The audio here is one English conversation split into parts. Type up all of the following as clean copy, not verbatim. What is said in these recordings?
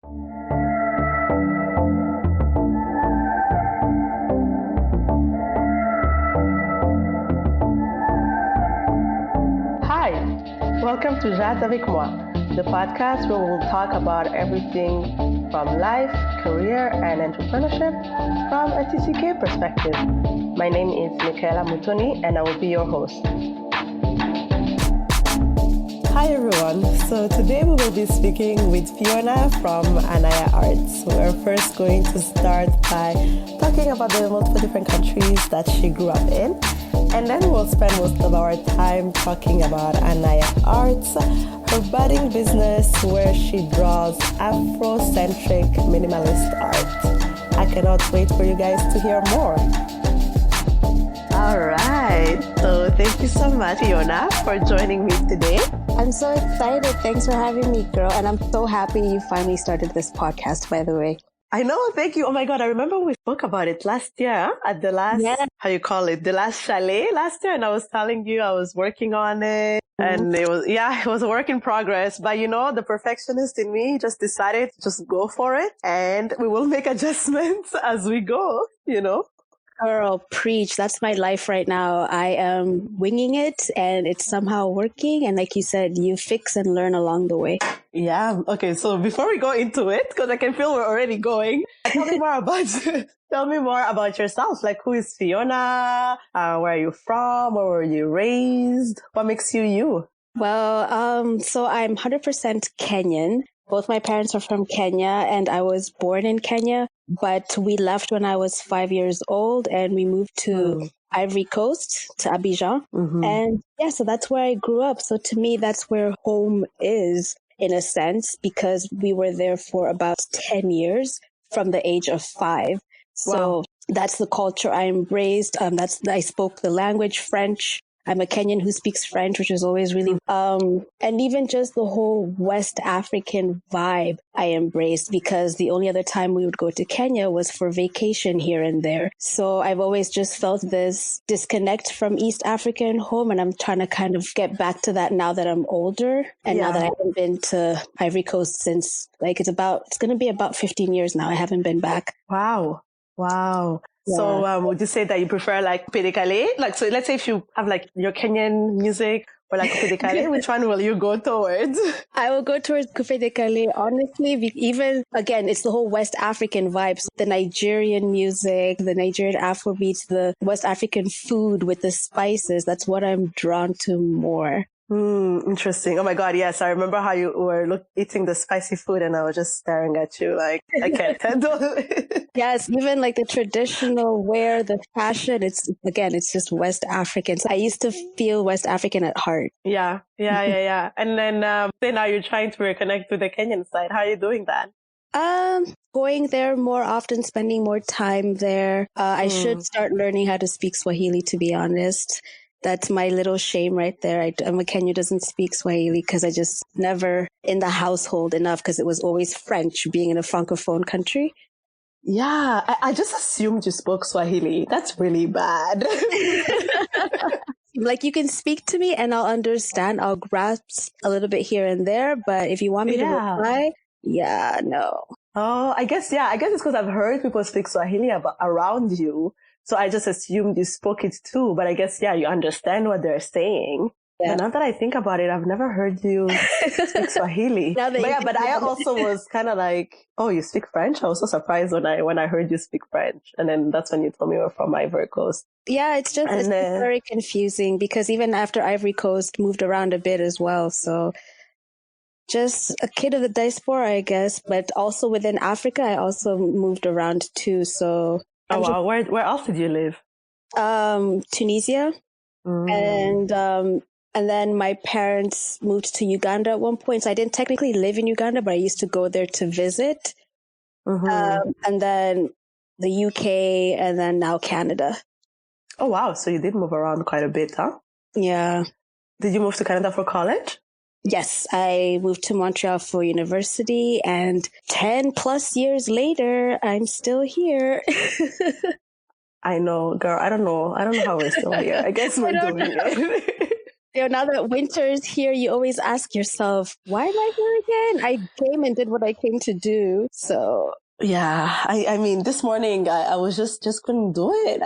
Hi, welcome to Jazz avec moi, the podcast where we'll talk about everything from life, career, and entrepreneurship from a TCK perspective. My name is Mutoni, and I will be your host. Hi everyone, so today we will be speaking with Fiona from Anaya Arts. We're first going to start by talking about the multiple different countries that she grew up in, and then we'll spend most of our time talking about Anaya Arts, her budding business where she draws Afrocentric minimalist art. I cannot wait for you guys to hear more. All right, so thank you so much, Fiona, for joining me today. I'm so excited. Thanks for having me, girl. And I'm so happy you finally started this podcast, by the way. I know, thank you. Oh my God, I remember we spoke about it last year at the last, the last chalet last year. And I was telling you I was working on it. And it was a work in progress. But the perfectionist in me just decided to just go for it. And we will make adjustments as we go, Girl, preach. That's my life right now. I am winging it and it's somehow working. And like you said, you fix and learn along the way. Yeah. Okay. So before we go into it, because I can feel we're already going, tell me more about yourself. Like, who is Fiona? Where are you from? Where were you raised? What makes you you? Well, so I'm 100% Kenyan. Both my parents are from Kenya and I was born in Kenya, but we left when I was 5 years old and we moved to Ivory Coast, to Abidjan. And so that's where I grew up. So to me, that's where home is in a sense, because we were there for about 10 years from the age of 5. So that's the culture I embraced. I spoke the language French. I'm a Kenyan who speaks French, which is always really, and even just the whole West African vibe I embraced, because the only other time we would go to Kenya was for vacation here and there. So I've always just felt this disconnect from East African home, and I'm trying to kind of get back to that now that I'm older, and now that I haven't been to Ivory Coast since it's going to be about 15 years now. I haven't been back. Wow. Yeah. So, would you say that you prefer Pedicale? So let's say if you have your Kenyan music or Pedicale, which one will you go towards? I will go towards Pedicale, honestly. Even, again, it's the whole West African vibes. The Nigerian music, the Nigerian Afrobeats, the West African food with the spices. That's what I'm drawn to more. Interesting. Oh my God, yes. I remember how you were eating the spicy food and I was just staring at you like, I can't handle it. Yes, even the traditional wear, the fashion, it's just West African. So I used to feel West African at heart. Yeah. And then now you're trying to reconnect with the Kenyan side. How are you doing that? Going there more often, spending more time there. I should start learning how to speak Swahili, to be honest. That's my little shame right there. I'm a Kenyan who doesn't speak Swahili because I just never in the household enough, because it was always French being in a francophone country. Yeah, I just assumed you spoke Swahili. That's really bad. You can speak to me and I'll understand. I'll grasp a little bit here and there. But if you want me to reply, no. Oh, I guess it's because I've heard people speak Swahili around you. So I just assumed you spoke it too, but I guess, you understand what they're saying. Yeah. But now that I think about it, I've never heard you speak Swahili. But I also was kind of like, oh, you speak French? I was so surprised when I heard you speak French. And then that's when you told me you were from Ivory Coast. Yeah, it's very confusing because even after Ivory Coast, moved around a bit as well. So just a kid of the diaspora, I guess. But also within Africa, I also moved around too. So... Oh, wow. Where else did you live? Tunisia. And then my parents moved to Uganda at one point. So I didn't technically live in Uganda, but I used to go there to visit. And then the UK, and then now Canada. Oh, wow. So you did move around quite a bit, huh? Yeah. Did you move to Canada for college? Yes, I moved to Montreal for university, and 10 plus years later, I'm still here. I know, girl. I don't know how we're still here. I guess we're doing it. Now that winter is here, you always ask yourself, why am I here again? I came and did what I came to do. So yeah, I mean, this morning I was just couldn't do it.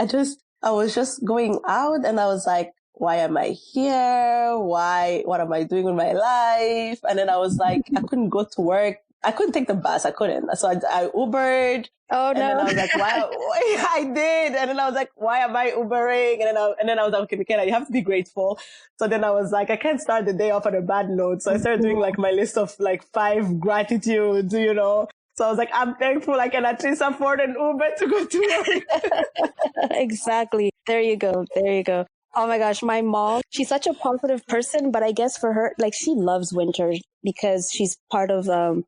I was just going out and I was like, why am I here? What am I doing with my life? And then I was like, I couldn't go to work. I couldn't take the bus. I couldn't. So I Ubered. Oh, and no. then I was like, why? I did. And then I was like, why am I Ubering? And then I was like, okay, McKenna, you have to be grateful. So then I was like, I can't start the day off on a bad note. So I started doing like my list of like 5 gratitudes, you know. So I was like, I'm thankful I can at least afford an Uber to go to work. Exactly. There you go. There you go. Oh my gosh, my mom, she's such a positive person, but I guess for her, like she loves winter because she's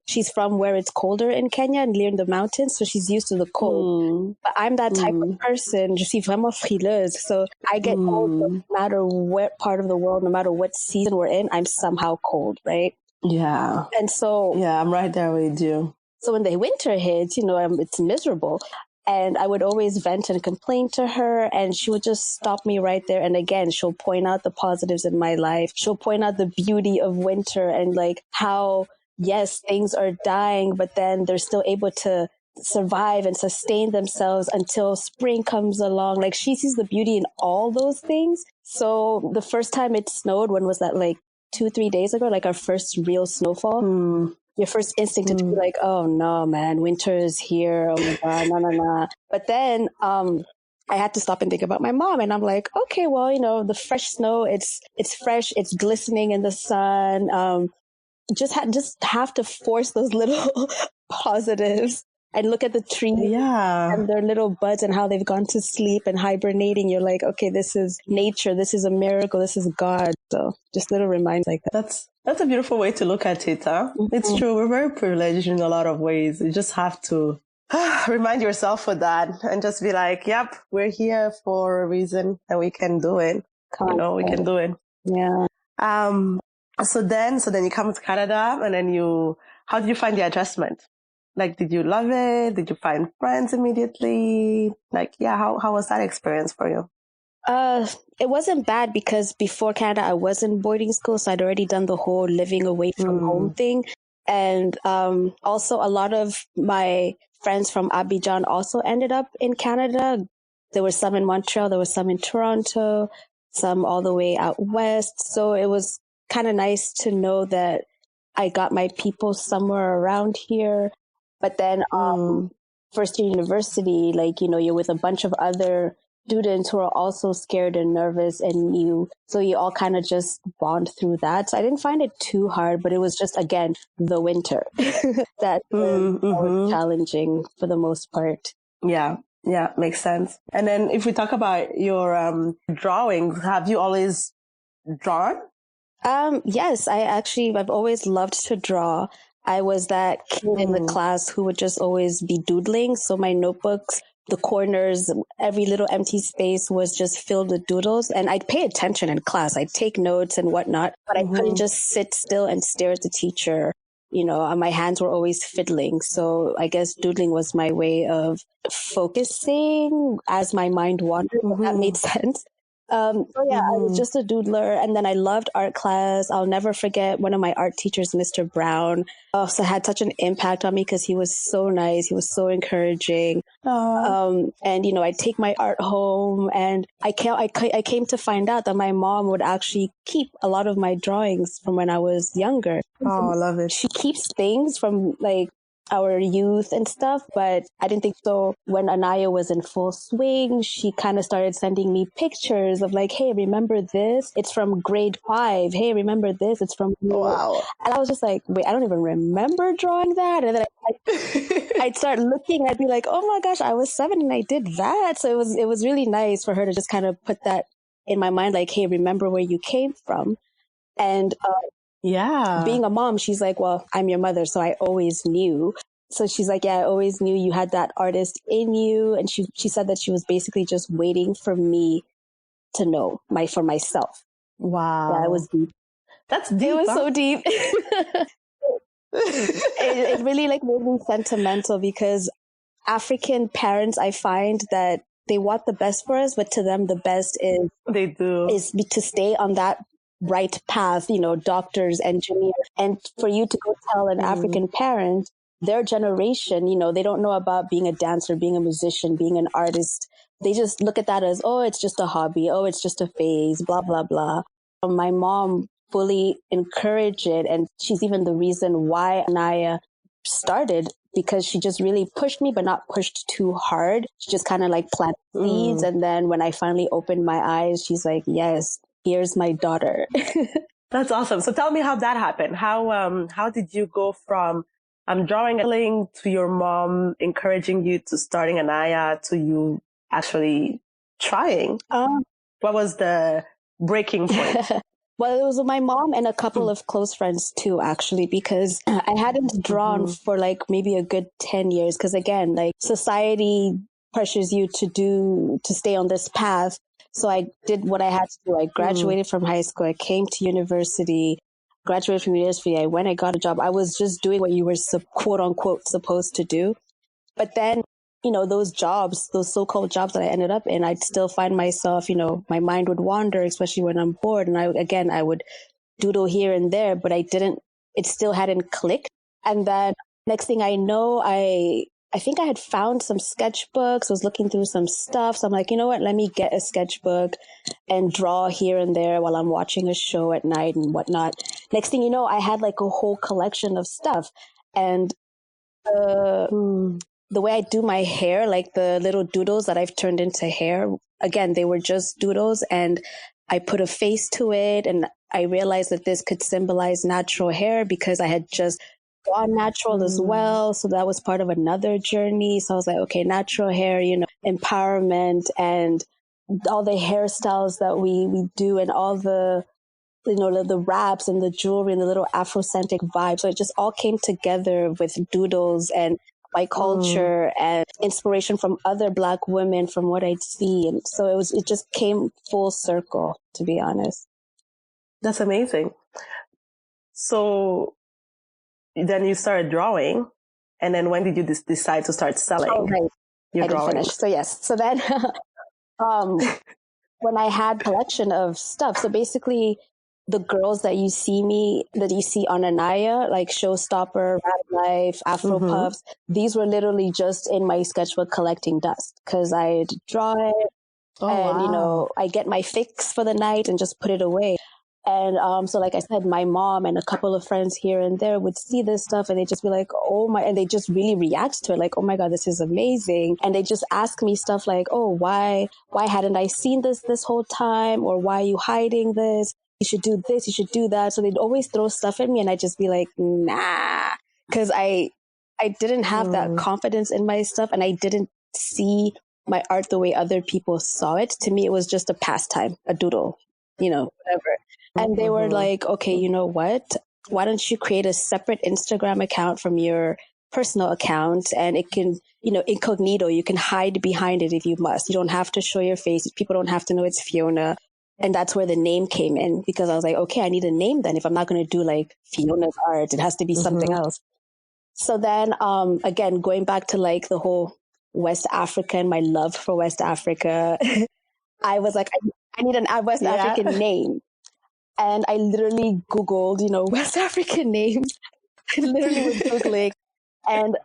she's from where it's colder in Kenya and near the mountains. So she's used to the cold. But I'm that type of person. Je suis vraiment frileuse. So I get cold no matter what part of the world, no matter what season we're in, I'm somehow cold, right? Yeah. And so. Yeah, I'm right there with you. So when the winter hits, it's miserable. And I would always vent and complain to her, and she would just stop me right there. And again, she'll point out the positives in my life. She'll point out the beauty of winter and like how, yes, things are dying, but then they're still able to survive and sustain themselves until spring comes along. Like she sees the beauty in all those things. So the first time it snowed, when was that? Like 2-3 days ago, like our first real snowfall. Your first instinct to be like, oh no, man, winter is here. Oh my God, no. But then I had to stop and think about my mom. And I'm like, okay, well, the fresh snow, it's fresh, it's glistening in the sun. Just have to force those little positives and look at the trees and their little buds and how they've gone to sleep and hibernating. You're like, okay, this is nature. This is a miracle. This is God. So just little reminders like that. That's a beautiful way to look at it, huh? It's true. We're very privileged in a lot of ways. You just have to remind yourself of that and just be like, yep, we're here for a reason and we can do it. We can do it. Yeah. So then you come to Canada and then how did you find the adjustment? Like, did you love it? Did you find friends immediately? Like, yeah, how was that experience for you? It wasn't bad because before Canada, I was in boarding school. So I'd already done the whole living away from home thing. And, also a lot of my friends from Abidjan also ended up in Canada. There were some in Montreal. There was some in Toronto, some all the way out west. So it was kind of nice to know that I got my people somewhere around here. But then, first year university, like, you're with a bunch of other students who are also scared and nervous and so you all kind of just bond through that. So I didn't find it too hard, but it was just, again, the winter that was challenging for the most part. Yeah, makes sense. And then if we talk about your drawings, have you always drawn? Yes, I've always loved to draw. I was that kid in the class who would just always be doodling. So my notebooks, the corners, every little empty space was just filled with doodles. And I'd pay attention in class. I'd take notes and whatnot, but I couldn't just sit still and stare at the teacher. My hands were always fiddling. So I guess doodling was my way of focusing as my mind wandered, if that made sense. So yeah, I was just a doodler, and then I loved art class. I'll never forget one of my art teachers, Mr. Brown. Also had such an impact on me because he was so nice. He was so encouraging. And I'd take my art home, and I came to find out that my mom would actually keep a lot of my drawings from when I was younger. Oh, I love it. She keeps things from like our youth and stuff, but I didn't think so. When Anaya was in full swing, she kind of started sending me pictures of like, hey, remember this? It's from grade 5. Hey, remember this? It's from... Wow. And I was just like, wait, I don't even remember drawing that. And then I'd start looking, I'd be like, oh my gosh, I was 7 and I did that. So it was really nice for her to just kind of put that in my mind, like, hey, remember where you came from. And being a mom, she's like, well, I'm your mother, so I always knew. So she's like, yeah, I always knew you had that artist in you. And she said that she was basically just waiting for me to know for myself. Wow. Yeah, it was deep. That's deep. It was so deep. It really like made me sentimental because African parents, I find that they want the best for us, but to them, the best is to stay on that right path, doctors, engineers. And for you to go tell an African parent, their generation, they don't know about being a dancer, being a musician, being an artist. They just look at that as, oh, it's just a hobby. Oh, it's just a phase, blah, blah, blah. My mom fully encouraged it. And she's even the reason why Anaya started, because she just really pushed me, but not pushed too hard. She just kind of like planted seeds. And then when I finally opened my eyes, she's like, yes, here's my daughter. That's awesome. So tell me how that happened. How did you go from drawing a link to your mom encouraging you to starting Anaya to you actually trying? What was the breaking point? Well, it was my mom and a couple of close friends too, actually, because I hadn't drawn for like maybe a good 10 years. Because again, like society pressures you to stay on this path. So I did what I had to do. I graduated from high school. I came to university, graduated from university. I got a job. I was just doing what you were quote unquote supposed to do. But then, those jobs, those so-called jobs that I ended up in, I'd still find myself, my mind would wander, especially when I'm bored. And I would doodle here and there, but it still hadn't clicked. And then next thing I know, I think I had found some sketchbooks, was looking through some stuff. So I'm like, you know what, let me get a sketchbook and draw here and there while I'm watching a show at night and whatnot. Next thing you know, I had like a whole collection of stuff. And the way I do my hair, like the little doodles that I've turned into hair, again, they were just doodles, and I put a face to it, and I realized that this could symbolize natural hair because I had just drawn natural as well. So that was part of another journey. So I was like, okay, natural hair, empowerment, and all the hairstyles that we do, and all the the wraps and the jewelry and the little Afrocentric vibe. So it just all came together with doodles and my culture and inspiration from other Black women, from what I'd see. And so it just came full circle, to be honest. That's amazing. So then you started drawing, and then when did you decide to start selling your drawings? Finish. So yes. So then when I had collection of stuff, so basically the girls that you see on Anaya, like Showstopper, Rap Life, Afro Puffs, these were literally just in my sketchbook collecting dust, because I'd draw it I get my fix for the night and just put it away. And so like I said, my mom and a couple of friends here and there would see this stuff, and they'd just be like, oh my, and they just really react to it like, oh my God, this is amazing. And they just ask me stuff like, oh, why hadn't I seen this whole time? Or why are you hiding this? You should do this, you should do that. So they'd always throw stuff at me, and I'd just be like, nah, because I didn't have that confidence in my stuff, and I didn't see my art the way other people saw it. To me, it was just a pastime, a doodle, whatever. And they were like, okay, you know what? Why don't you create a separate Instagram account from your personal account, and it can, incognito, you can hide behind it if you must. You don't have to show your face. People don't have to know it's Fiona. And that's where the name came in, because I was like, okay, I need a name then. If I'm not going to do like Fiona's art, it has to be something else. So then, again, going back to like the whole West Africa and my love for West Africa, I was like, I need an West African name. And I literally Googled, West African names. I literally was Googling. And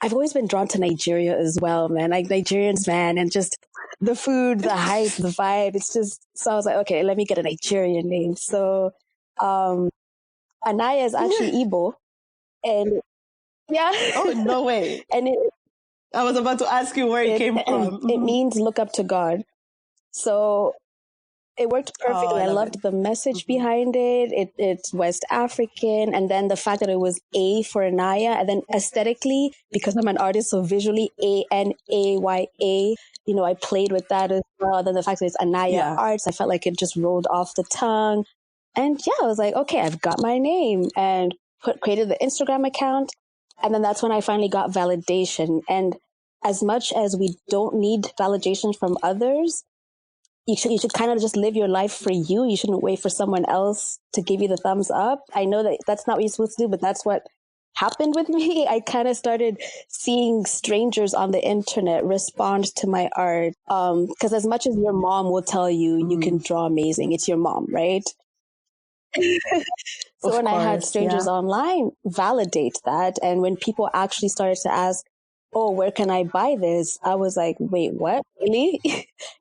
I've always been drawn to Nigeria as well, man. Like Nigerians, man, and just the food, the hype, the vibe. It's just, so I was like, okay, let me get a Nigerian name. So Anaya is actually Igbo. And yeah. Oh, no way. And I was about to ask you where it came from. It means look up to God. So it worked perfectly. I loved the message behind it. It's West African. And then the fact that it was A for Anaya. And then aesthetically, because I'm an artist, so visually Anaya. I played with that as well. Then the fact that it's Anaya Arts, I felt like it just rolled off the tongue. And I was like, okay, I've got my name, and created the Instagram account. And then that's when I finally got validation. And as much as we don't need validation from others, you should kind of just live your life for you. You shouldn't wait for someone else to give you the thumbs up. I know that that's not what you're supposed to do, but that's what happened with me. I kind of started seeing strangers on the internet respond to my art. Because as much as your mom will tell you, you can draw amazing, it's your mom, right? So Of when I had course, strangers yeah. online validate that, and when people actually started to ask, oh, where can I buy this? I was like, wait, what? Really?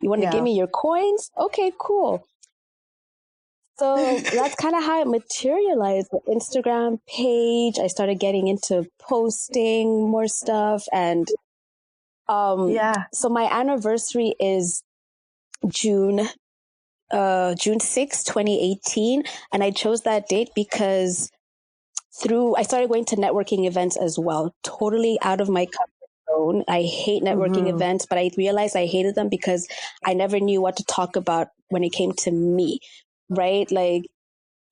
You want to give Yeah. me your coins? Okay, cool. So that's kind of how it materialized. The Instagram page, I started getting into posting more stuff. And Yeah. so my anniversary is June 6, 2018. And I chose that date because I started going to networking events as well, totally out of my comfort zone. I hate networking Mm-hmm. events, but I realized I hated them because I never knew what to talk about when it came to me, right? Like,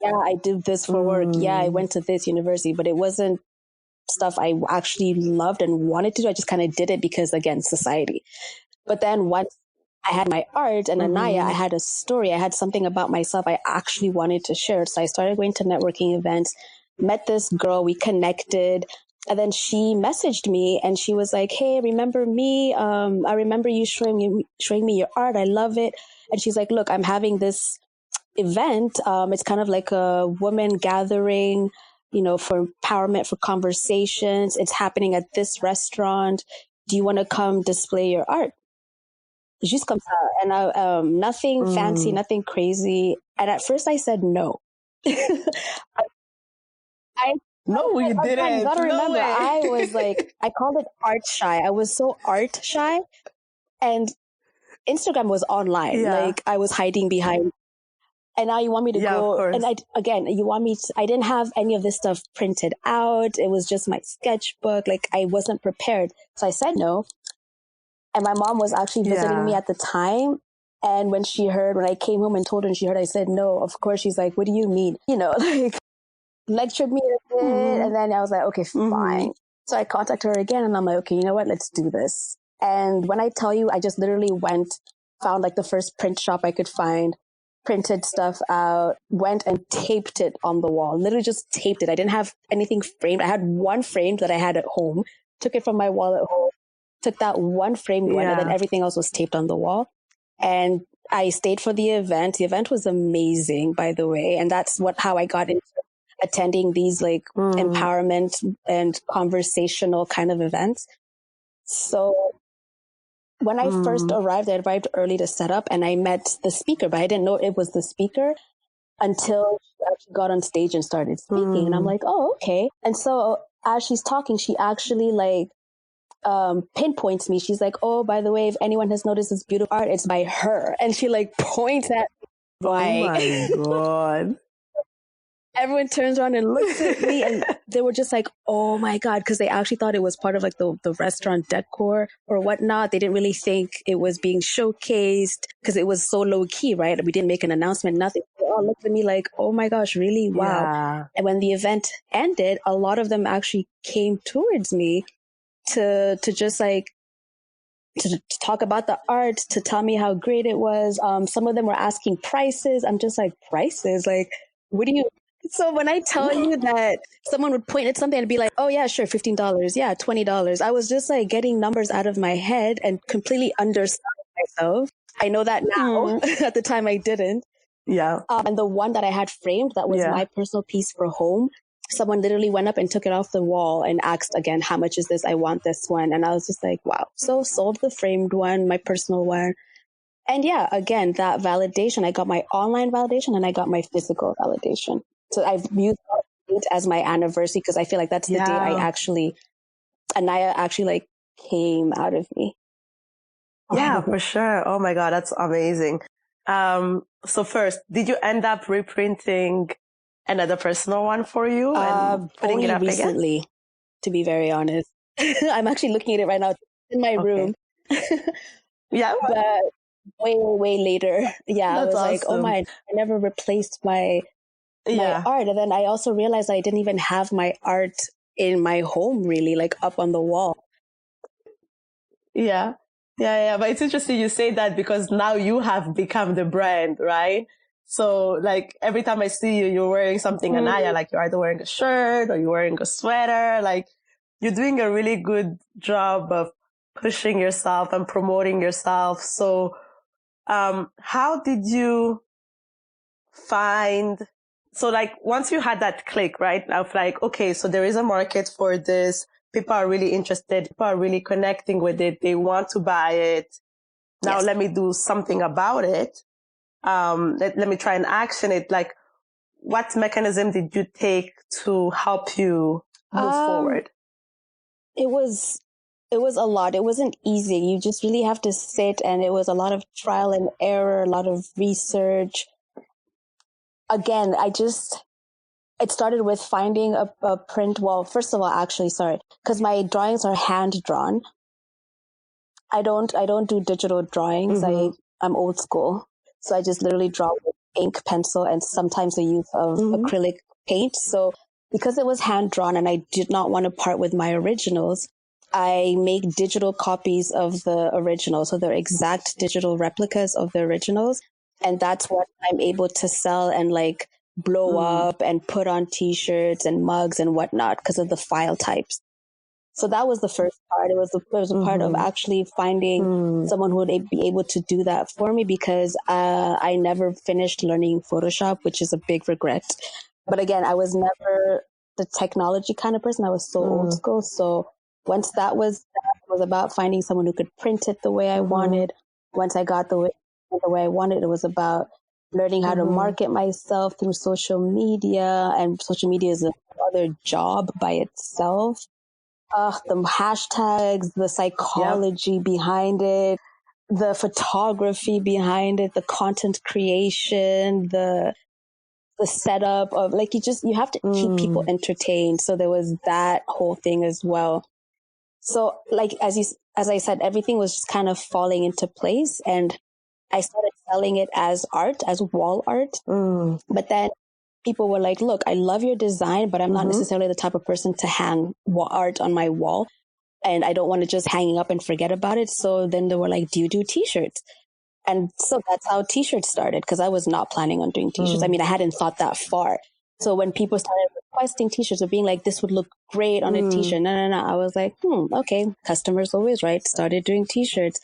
yeah, I did this for work. Yeah, I went to this university, but it wasn't stuff I actually loved and wanted to do. I just kind of did it because, again, society. But then once I had my art and Anaya, I had a story. I had something about myself I actually wanted to share. So I started going to networking events, met this girl, we connected. And then she messaged me and she was like, hey, remember me? I remember you showing me your art. I love it. And she's like, look, I'm having this event. It's kind of like a woman gathering, for empowerment, for conversations. It's happening at this restaurant. Do you want to come display your art? Juste comme ça. And nothing fancy, nothing crazy. And at first I said no. I No, you Again, you didn't. gotta No remember, way. I was like, I called it art shy. I was so art shy. And Instagram was online. Yeah. Like I was hiding behind. And now you want me to Yeah, of go. course. And I didn't have any of this stuff printed out. It was just my sketchbook. Like I wasn't prepared. So I said no. And my mom was actually visiting me at the time. And when I came home and told her and she heard, I said, no, of course. She's like, what do you mean? Like lectured me a bit. And then I was like, okay, fine. So I contacted her again and I'm like, okay, you know what? Let's do this. And when I tell you, I just literally found like the first print shop I could find, printed stuff out, went and taped it on the wall, literally just taped it. I didn't have anything framed. I had one framed that I had at home, took it from my wall at home, took that one framed one, and then everything else was taped on the wall. And I stayed for the event. The event was amazing, by the way. And that's how I got into attending these like empowerment and conversational kind of events. So when I first arrived, I arrived early to set up and I met the speaker, but I didn't know it was the speaker until she actually got on stage and started speaking. And I'm like, oh, okay. And so as she's talking, she actually like pinpoints me. She's like, oh, by the way, if anyone has noticed this beautiful art, it's by her. And she like points at me. Oh my God. Everyone turns around and looks at me and they were just like, oh my God, because they actually thought it was part of like the restaurant decor or whatnot. They didn't really think it was being showcased because it was so low key, right? We didn't make an announcement, nothing. They all looked at me like, oh my gosh, really? Wow. Yeah. And when the event ended, a lot of them actually came towards me to just like, to talk about the art, to tell me how great it was. Some of them were asking prices. I'm just like, prices? Like, what do you... So when I tell you that someone would point at something and be like, oh yeah, sure, $15. Yeah, $20. I was just like getting numbers out of my head and completely underselling myself. I know that now. At the time I didn't. Yeah. And the one that I had framed, that was my personal piece for home. Someone literally went up and took it off the wall and asked again, how much is this? I want this one. And I was just like, wow. So sold the framed one, my personal one. And yeah, again, that validation, I got my online validation and I got my physical validation. So I've used it as my anniversary because I feel like that's the day Anaya actually like came out of me. Yeah, for sure. Oh my God, that's amazing. So first, did you end up reprinting another personal one for you and putting it up recently, again? To be very honest. I'm actually looking at it right now in my room. Yeah. But way later. Yeah, That's I was like, oh awesome. my, I never replaced my art. And then I also realized I didn't even have my art in my home really, like up on the wall. Yeah. But it's interesting you say that because now you have become the brand, right? So like every time I see you, you're wearing something Anaya, like you're either wearing a shirt or you're wearing a sweater. Like you're doing a really good job of pushing yourself and promoting yourself. So, how did you find So like once you had that click, right, of like, okay, so there is a market for this. People are really interested. People are really connecting with it. They want to buy it. Now let me do something about it. Let me try and action it. Like, what mechanism did you take to help you move forward? It was a lot. It wasn't easy. You just really have to sit, and it was a lot of trial and error, a lot of research. Again, it started with finding a print. Well, first of all, actually, sorry, because my drawings are hand drawn. I don't do digital drawings. I'm old school. So I just literally draw with ink, pencil, and sometimes the use of acrylic paint. So because it was hand drawn and I did not want to part with my originals, I make digital copies of the originals. So they're exact digital replicas of the originals. And that's what I'm able to sell and like blow up and put on t-shirts and mugs and whatnot because of the file types. So that was the first part. It was a part of actually finding someone who would be able to do that for me, because I never finished learning Photoshop, which is a big regret. But again, I was never the technology kind of person. I was so old school. So once that was about finding someone who could print it the way I wanted. Once I got the way I wanted, it was about learning how to market myself through social media. And social media is another job by itself. The hashtags, the psychology behind it, the photography behind it, the content creation, the setup of like, you have to keep people entertained. So there was that whole thing as well. So like, as I said, everything was just kind of falling into place, and I started selling it as art, as wall art. But then people were like, look, I love your design, but I'm not necessarily the type of person to hang art on my wall. And I don't want to just hang up and forget about it. So then they were like, do you do t-shirts? And so that's how t-shirts started, because I was not planning on doing t-shirts. I mean, I hadn't thought that far. So when people started requesting t-shirts or being like, this would look great on a t-shirt. No. I was like, okay, customers always right. Started doing t-shirts.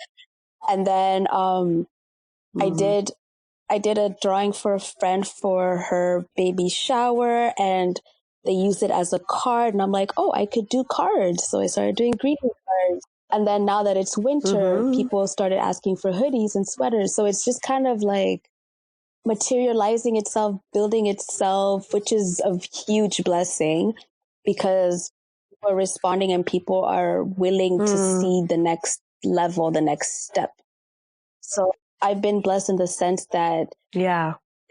And then I did a drawing for a friend for her baby shower, and they used it as a card. And I'm like, oh, I could do cards. So I started doing greeting cards. And then now that it's winter, people started asking for hoodies and sweaters. So it's just kind of like materializing itself, building itself, which is a huge blessing, because people are responding and people are willing to see the next level, the next step. So I've been blessed in the sense that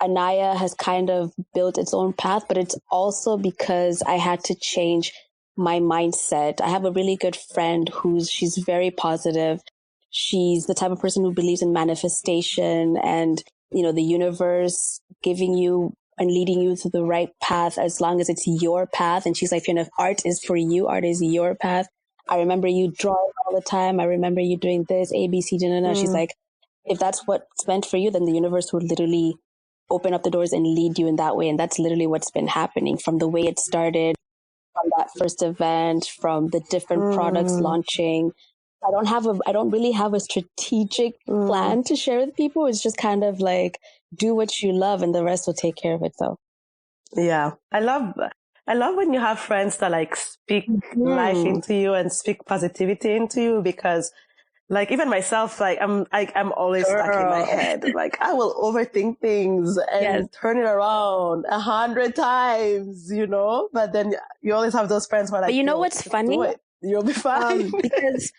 Anaya has kind of built its own path, but it's also because I had to change my mindset. I have a really good friend she's very positive. She's the type of person who believes in manifestation and, the universe giving you and leading you to the right path as long as it's your path. And she's like, Fiona, if art is for you, art is your path. I remember you drawing all the time. I remember you doing this, A, B, C, D, no. She's like, if that's what's meant for you, then the universe would literally open up the doors and lead you in that way. And that's literally what's been happening from the way it started, from that first event, from the different products launching. I don't really have a strategic plan to share with people. It's just kind of like, do what you love and the rest will take care of itself. Yeah. I love when you have friends that like speak life into you and speak positivity into you, because like even myself, like I'm always stuck in my head. Like I will overthink things and turn it around 100 times, but then you always have those friends who are like, but you know what's funny? You'll be fine. Because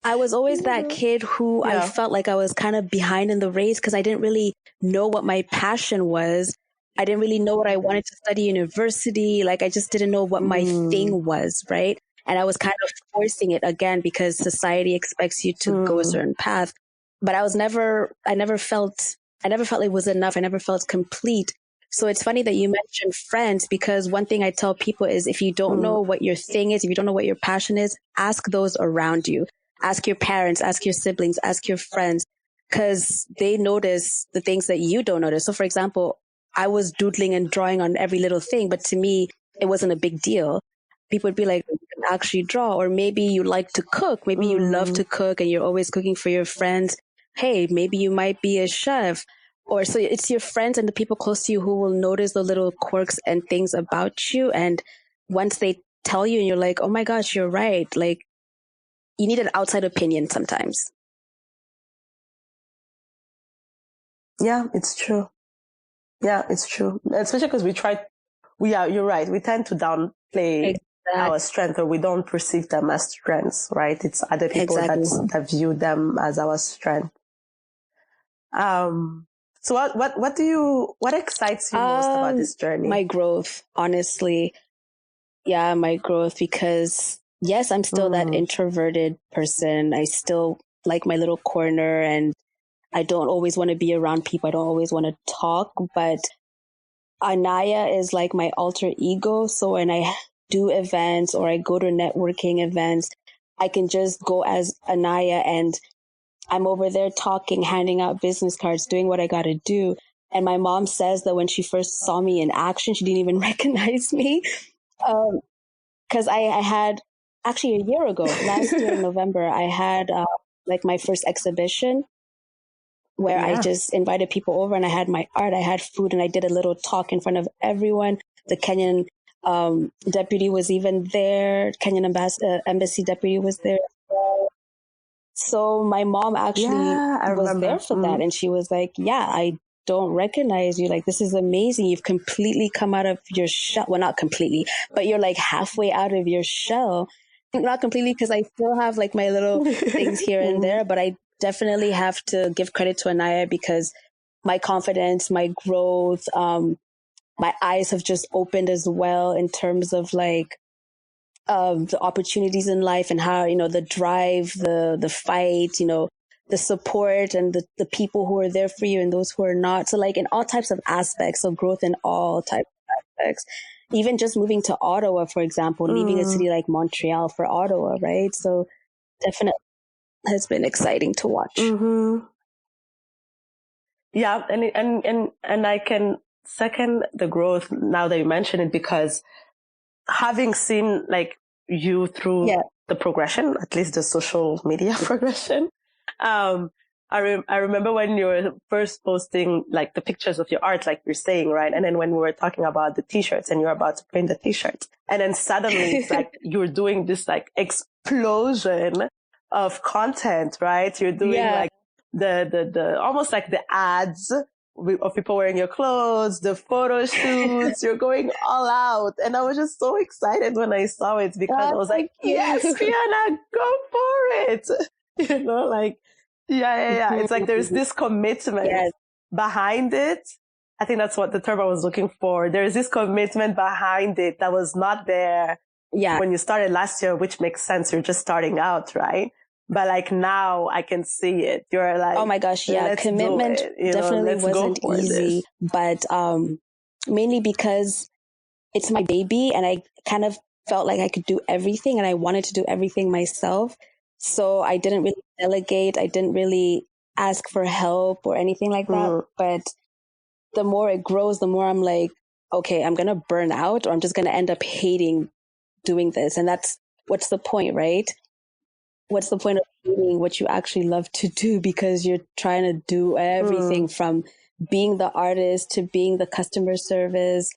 I was always that kid who I felt like I was kind of behind in the race because I didn't really know what my passion was. I didn't really know what I wanted to study university. Like I just didn't know what my thing was, right? And I was kind of forcing it again because society expects you to go a certain path. But I never felt it was enough. I never felt complete. So it's funny that you mentioned friends, because one thing I tell people is if you don't know what your thing is, if you don't know what your passion is, ask those around you. Ask your parents, ask your siblings, ask your friends, because they notice the things that you don't notice. So for example, I was doodling and drawing on every little thing, but to me, it wasn't a big deal. People would be like, you can actually draw, or maybe you like to cook. Maybe you love to cook and you're always cooking for your friends. Hey, maybe you might be a chef. or so it's your friends and the people close to you who will notice the little quirks and things about you. And once they tell you and you're like, oh my gosh, you're right. Like, you need an outside opinion sometimes. Yeah, it's true. Yeah, it's true. Especially because you're right. We tend to downplay our strength, or we don't perceive them as strengths, right? It's other people that view them as our strength. So what excites you most about this journey? My growth, honestly. Yeah, my growth, because yes, I'm still that introverted person. I still like my little corner, and I don't always want to be around people. I don't always want to talk, but Anaya is like my alter ego. So when I do events or I go to networking events, I can just go as Anaya and I'm over there talking, handing out business cards, doing what I got to do. And my mom says that when she first saw me in action, she didn't even recognize me. Because I had actually a year ago, last year in November, I had like my first exhibition where I just invited people over and I had my art, I had food, and I did a little talk in front of everyone. The Kenyan deputy was even there. Kenyan embassy deputy was there. So my mom actually was there for that. And she was like, yeah, I don't recognize you. Like, this is amazing. You've completely come out of your shell. Well, not completely, but you're like halfway out of your shell. Not completely, because I still have like my little things here and there, but I definitely have to give credit to Anaya because my confidence, my growth, my eyes have just opened as well in terms of like the opportunities in life and how, you know, the drive, the fight, you know, the support and the people who are there for you and those who are not. So like in all types of aspects, so growth in all types of aspects. Even just moving to Ottawa, for example, leaving a city like Montreal for Ottawa, right? So definitely has been exciting to watch. Yeah, and I can second the growth now that you mention it, because having seen like you through the progression, at least the social media progression, I remember when you were first posting like the pictures of your art, like you're saying, right? And then when we were talking about the t-shirts and you're about to print the t-shirts, and then suddenly it's like you're doing this like explosion of content, right? You're doing like the almost like the ads of people wearing your clothes, the photo shoots, you're going all out. And I was just so excited when I saw it because I was like, yes, Fiona, go for it. You know, like, yeah. It's like there's this commitment behind it. I think that's what the term I was looking for. There's this commitment behind it that was not there when you started last year, which makes sense. You're just starting out, right? But like now I can see it. You're like, oh my gosh, yeah, commitment definitely wasn't easy, but mainly because it's my baby and I kind of felt like I could do everything and I wanted to do everything myself. So I didn't really delegate. I didn't really ask for help or anything like that. But the more it grows, the more I'm like, okay, I'm going to burn out or I'm just going to end up hating doing this. And that's what's the point, right? What's the point of hating what you actually love to do because you're trying to do everything from being the artist to being the customer service,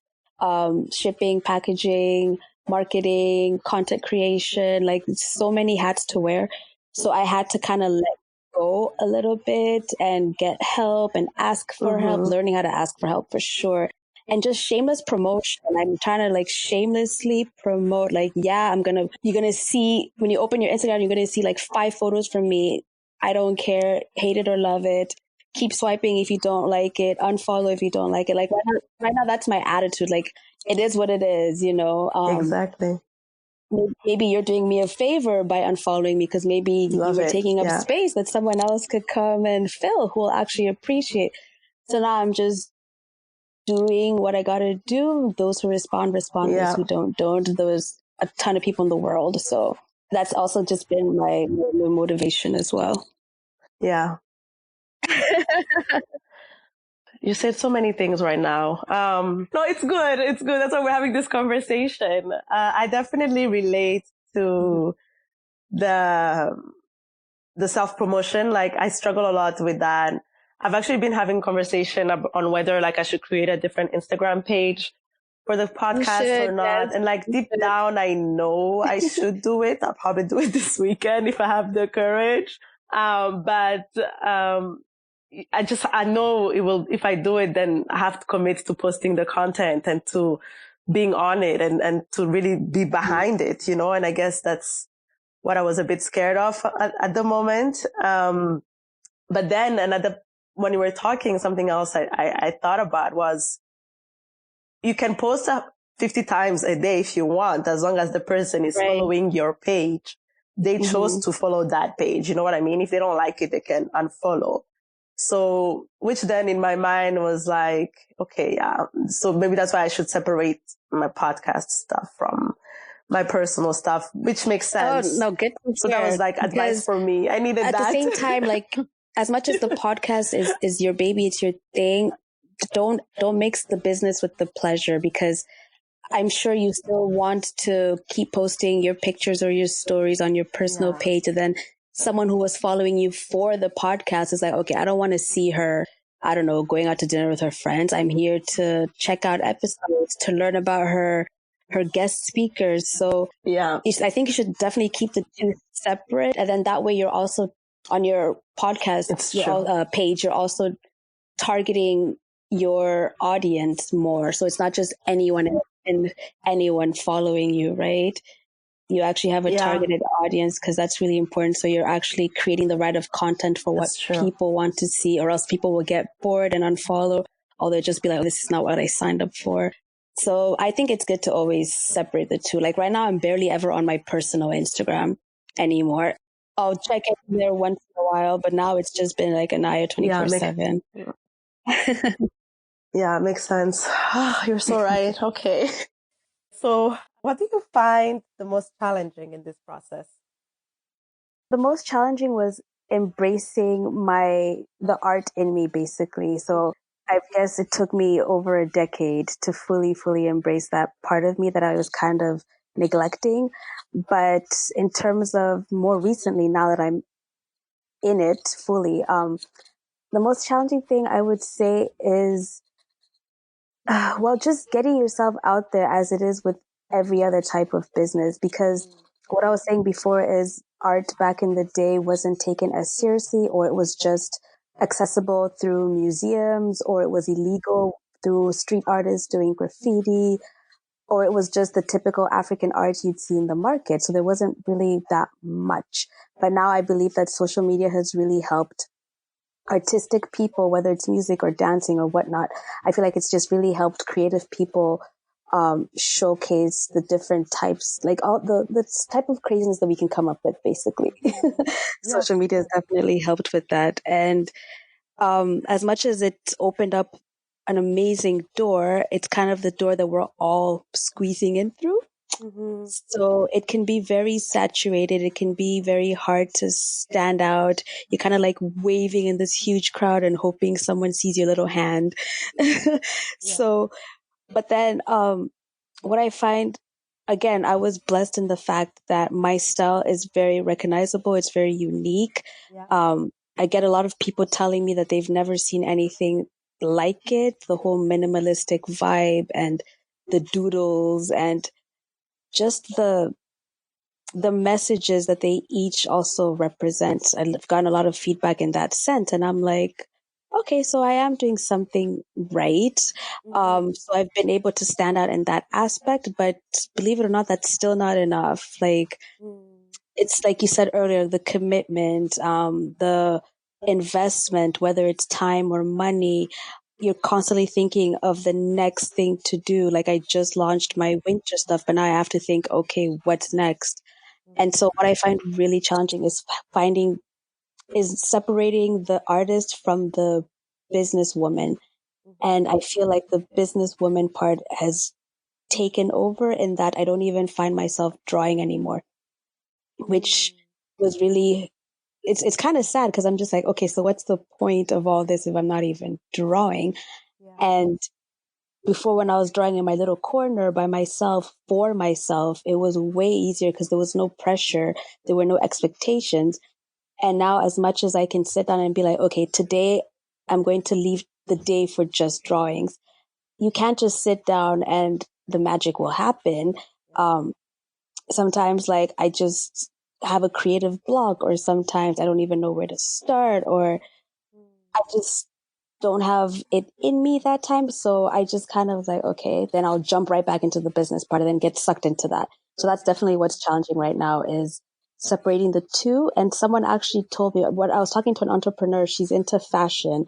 shipping, packaging, marketing, content creation, like so many hats to wear. So I had to kind of let go a little bit and get help and ask for help, learning how to ask for help for sure. And just shameless promotion. I'm trying to like shamelessly promote, like, yeah, you're going to see when you open your Instagram, you're going to see like 5 photos from me. I don't care, hate it or love it. Keep swiping if you don't like it, unfollow if you don't like it. Like right now, that's my attitude. Like it is what it is, you know? Exactly. Maybe you're doing me a favor by unfollowing me because maybe you were taking up space that someone else could come and fill who will actually appreciate. So now I'm just doing what I gotta do. Those who respond, those who don't. There's a ton of people in the world. So that's also just been my motivation as well. Yeah. You said so many things right now. No, it's good. It's good. That's why we're having this conversation. I definitely relate to the self-promotion. Like I struggle a lot with that. I've actually been having conversation on whether like I should create a different Instagram page for the podcast or not. Yes. And like deep down, I know I should do it. I'll probably do it this weekend if I have the courage. But I know it will, if I do it, then I have to commit to posting the content and to being on it and to really be behind it, you know, and I guess that's what I was a bit scared of at the moment. But then when you were talking, something else I thought about was you can post 50 times a day if you want, as long as the person is following your page. They chose to follow that page. You know what I mean? If they don't like it, they can unfollow. So, which then in my mind was like, okay, yeah. So maybe that's why I should separate my podcast stuff from my personal stuff, which makes sense. Oh, no, good. So that was like advice for me. I needed that. At the same time, like, as much as the podcast is your baby, it's your thing, don't mix the business with the pleasure, because I'm sure you still want to keep posting your pictures or your stories on your personal page. And then someone who was following you for the podcast is like, okay, I don't want to see her, I don't know, going out to dinner with her friends. I'm here to check out episodes, to learn about her guest speakers. So I think you should definitely keep the two separate. And then that way you're also on your podcast page, you're also targeting your audience more. So it's not just anyone following you, right? You actually have a targeted audience, because that's really important. So you're actually creating the right of content for what people want to see, or else people will get bored and unfollow, or they'll just be like, oh, this is not what I signed up for. So I think it's good to always separate the two. Like right now, I'm barely ever on my personal Instagram anymore. I'll check it there once in a while, but now it's just been like Anaya 24/7. Yeah, it makes sense. Oh, you're so right. Okay. So what do you find the most challenging in this process? The most challenging was embracing the art in me, basically. So I guess it took me over a decade to fully embrace that part of me that I was kind of neglecting. But in terms of more recently, now that I'm in it fully, the most challenging thing I would say is, well, just getting yourself out there, as it is with every other type of business, because what I was saying before is art back in the day wasn't taken as seriously, or it was just accessible through museums, or it was illegal through street artists doing graffiti, or it was just the typical African art you'd see in the market. So there wasn't really that much. But now I believe that social media has really helped artistic people, whether it's music or dancing or whatnot. I feel like it's just really helped creative people showcase the different types, like all the type of craziness that we can come up with, basically. Social media has definitely helped with that. And as much as it's opened up an amazing door, it's kind of the door that we're all squeezing in through. Mm-hmm. So it can be very saturated. It can be very hard to stand out. You're kind of like waving in this huge crowd and hoping someone sees your little hand. So, but then, what I find, again, I was blessed in the fact that my style is very recognizable. It's very unique. I get a lot of people telling me that they've never seen anything like it. The whole minimalistic vibe and the doodles and just the messages that they each also represent. I've gotten a lot of feedback in that sense. And I'm like, okay, so I am doing something right. So I've been able to stand out in that aspect, but believe it or not, that's still not enough. Like, it's like you said earlier, the commitment, the investment, whether it's time or money, you're constantly thinking of the next thing to do. Like, I just launched my winter stuff, but now I have to think, okay, what's next? And so what I find really challenging is separating the artist from the businesswoman. And I feel like the businesswoman part has taken over, in that I don't even find myself drawing anymore, which was really, it's kind of sad, because I'm just like, okay, so what's the point of all this if I'm not even drawing? And before, when I was drawing in my little corner by myself, for myself, it was way easier because there was no pressure. There were no expectations. And now, as much as I can sit down and be like, okay, today I'm going to leave the day for just drawings. You can't just sit down and the magic will happen. Sometimes like I just have a creative block, or sometimes I don't even know where to start, or I just don't have it in me that time. So I just kind of like, okay, then I'll jump right back into the business part and then get sucked into that. So that's definitely what's challenging right now, is separating the two. And someone actually told me, what I was talking to an entrepreneur, she's into fashion.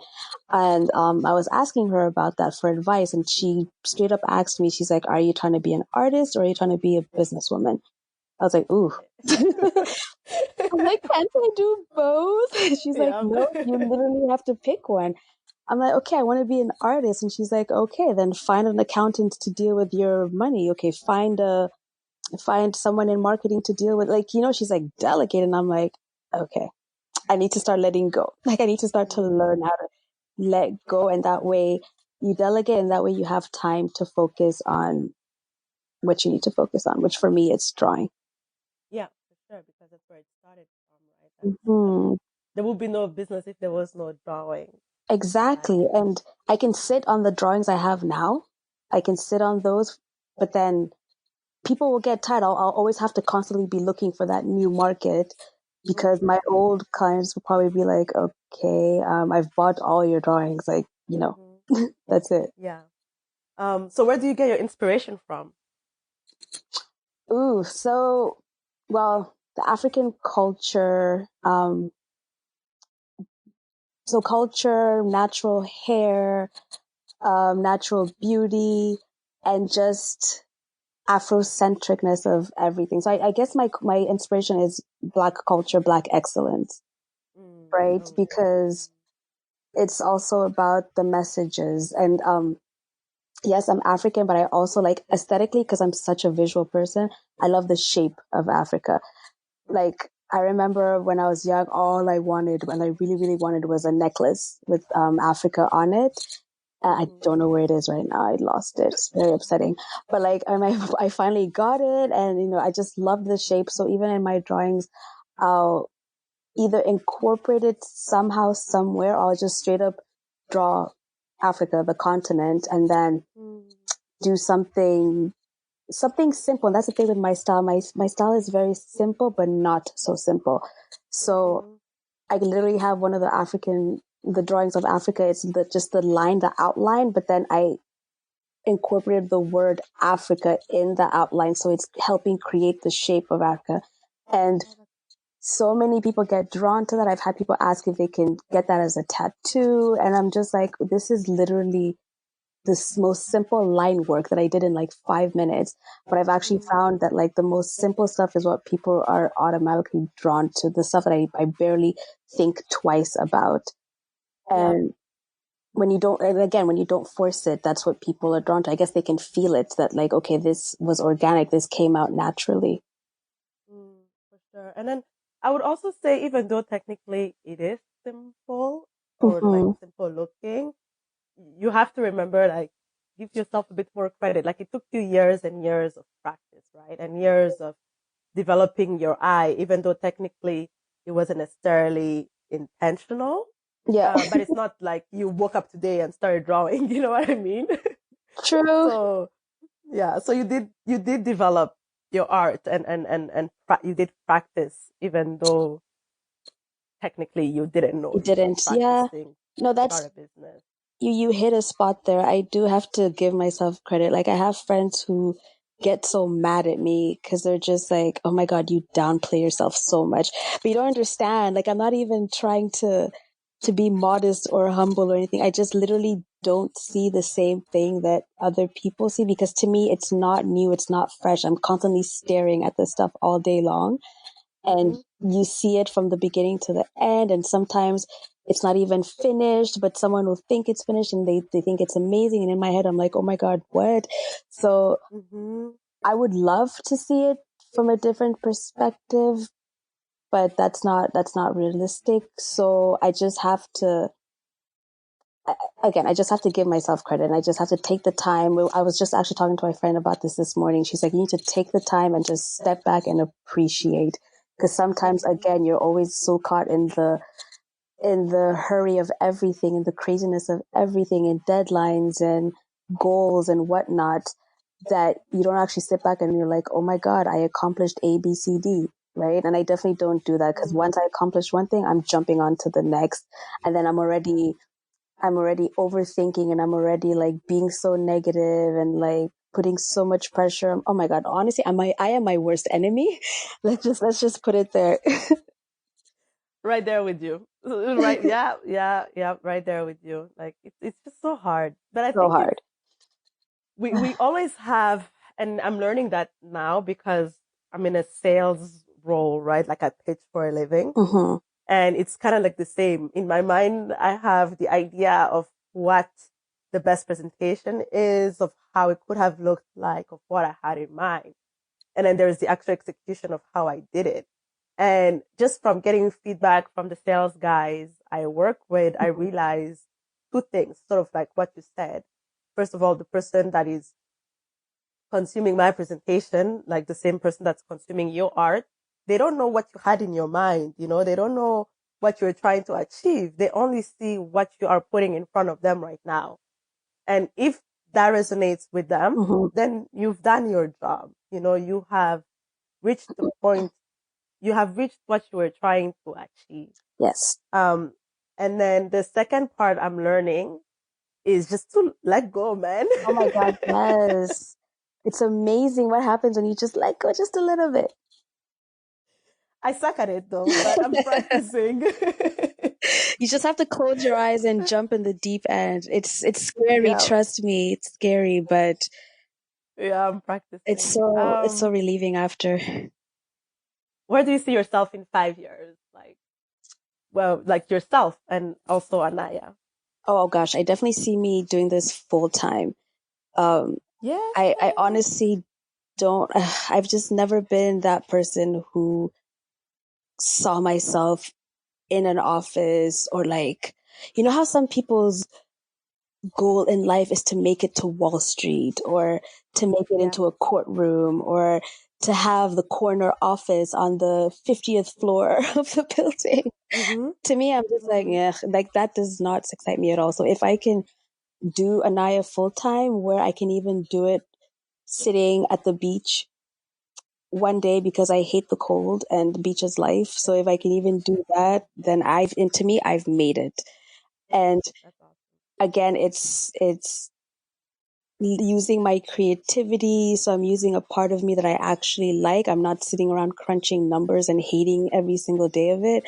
And I was asking her about that for advice. And she straight up asked me, she's like, are you trying to be an artist or are you trying to be a businesswoman? I was like, ooh. I'm like, can't I do both? She's like, Yeah. no, you literally have to pick one. I'm like, okay, I want to be an artist. And she's like, okay, then find an accountant to deal with your money. Okay, find someone in marketing to deal with, like, she's like, delegate. And I'm like, okay, I need to start letting go. Like, I need to start to learn how to let go. And that way you delegate, and that way you have time to focus on what you need to focus on, which for me, it's drawing. Yeah, for sure, because that's where it started from, right? Hmm. There would be no business if there was no drawing. Exactly. Right. And I can sit on the drawings I have now. I can sit on those, but then people will get tired. I'll always have to constantly be looking for that new market, because my old clients will probably be like, okay, I've bought all your drawings. Like, that's it. Yeah. So where do you get your inspiration from? Ooh, so, well, the African culture, so culture, natural hair, natural beauty, and just Afrocentricness of everything. So I guess my inspiration is Black culture, Black excellence, right? Oh, Because it's also about the messages. And yes, I'm African, but I also like aesthetically, because I'm such a visual person. I love the shape of Africa. Like, I remember when I was young, all I wanted, and I really, really wanted, was a necklace with Africa on it. I don't know where it is right now. I lost it. It's very upsetting. But like, I finally got it, and I just loved the shape. So even in my drawings, I'll either incorporate it somehow, somewhere, or I'll just straight up draw Africa, the continent, and then do something simple. And that's the thing with my style. My style is very simple, but not so simple. So I literally have one of the drawings of Africa. It's just the line, the outline, but then I incorporated the word Africa in the outline. So it's helping create the shape of Africa. And so many people get drawn to that. I've had people ask if they can get that as a tattoo. And I'm just like, this is literally this most simple line work that I did in like 5 minutes. But I've actually found that like the most simple stuff is what people are automatically drawn to, the stuff that I barely think twice about. And when you don't, and again, when you don't force it, that's what people are drawn to. I guess they can feel it, that like, okay, this was organic. This came out naturally. For sure. And then I would also say, even though technically it is simple or like simple looking, you have to remember, like, give yourself a bit more credit. Like, it took you years and years of practice, right? And years of developing your eye, even though technically it wasn't necessarily intentional. Yeah. But it's not like you woke up today and started drawing. You know what I mean? True. So yeah, so you did develop your art, and you did practice, even though technically you didn't know You you were didn't. Yeah. practicing No, to start that's, a business. you hit a spot there. I do have to give myself credit. Like, I have friends who get so mad at me because they're just like, oh my God, you downplay yourself so much. But you don't understand. Like, I'm not even trying to be modest or humble or anything. I just literally don't see the same thing that other people see, because to me, it's not new. It's not fresh. I'm constantly staring at this stuff all day long. And you see it from the beginning to the end. And sometimes it's not even finished, but someone will think it's finished and they think it's amazing. And in my head, I'm like, oh my God, what? So I would love to see it from a different perspective, but that's not realistic. So I just have to, again, I just have to give myself credit, and I just have to take the time. I was just actually talking to my friend about this morning. She's like, you need to take the time and just step back and appreciate. Because sometimes, again, you're always so caught in in the hurry of everything and the craziness of everything and deadlines and goals and whatnot, that you don't actually sit back and you're like, oh my God, I accomplished A, B, C, D. Right. And I definitely don't do that, because once I accomplish one thing, I'm jumping on to the next. And then I'm already overthinking, and I'm already like being so negative and like putting so much pressure. Oh my God. Honestly, I am my worst enemy. Let's just put it there. Right there with you. Right. Yeah. Yeah. Yeah. Right there with you. Like it's just so hard. But I So think it's, hard. we always have, and I'm learning that now because I'm in a sales role, right? Like I pitch for a living. Mm-hmm. And it's kind of like the same. In my mind, I have the idea of what the best presentation is, of how it could have looked like, of what I had in mind. And then there's the actual execution of how I did it. And just from getting feedback from the sales guys I work with, I realized two things, sort of like what you said. First of all, the person that is consuming my presentation, like the same person that's consuming your art, they don't know what you had in your mind. They don't know what you're trying to achieve. They only see what you are putting in front of them right now. And if that resonates with them, Mm-hmm. then you've done your job. You have reached the point, you have reached what you were trying to achieve. Yes. And then the second part I'm learning is just to let go, man. Oh my God. Yes. It's amazing what happens when you just let go just a little bit. I suck at it though, but I'm practicing. You just have to close your eyes and jump in the deep end. It's scary, Yeah. trust me. It's scary, but Yeah, I'm practicing. it's so relieving after. Where do you see yourself in 5 years? Like yourself and also Anaya. Oh gosh, I definitely see me doing this full time. Yeah. I honestly don't, I've just never been that person who saw myself in an office, or like, you know how some people's goal in life is to make it to Wall Street, or to make it into a courtroom, or to have the corner office on the 50th floor of the building. Mm-hmm. To me, I'm just like, yeah, like that does not excite me at all. So if I can do Anaya full time, where I can even do it sitting at the beach one day, because I hate the cold and the beach is life. So if I can even do that, then to me, I've made it. And That's awesome. again, it's using my creativity. So I'm using a part of me that I actually like. I'm not sitting around crunching numbers and hating every single day of it.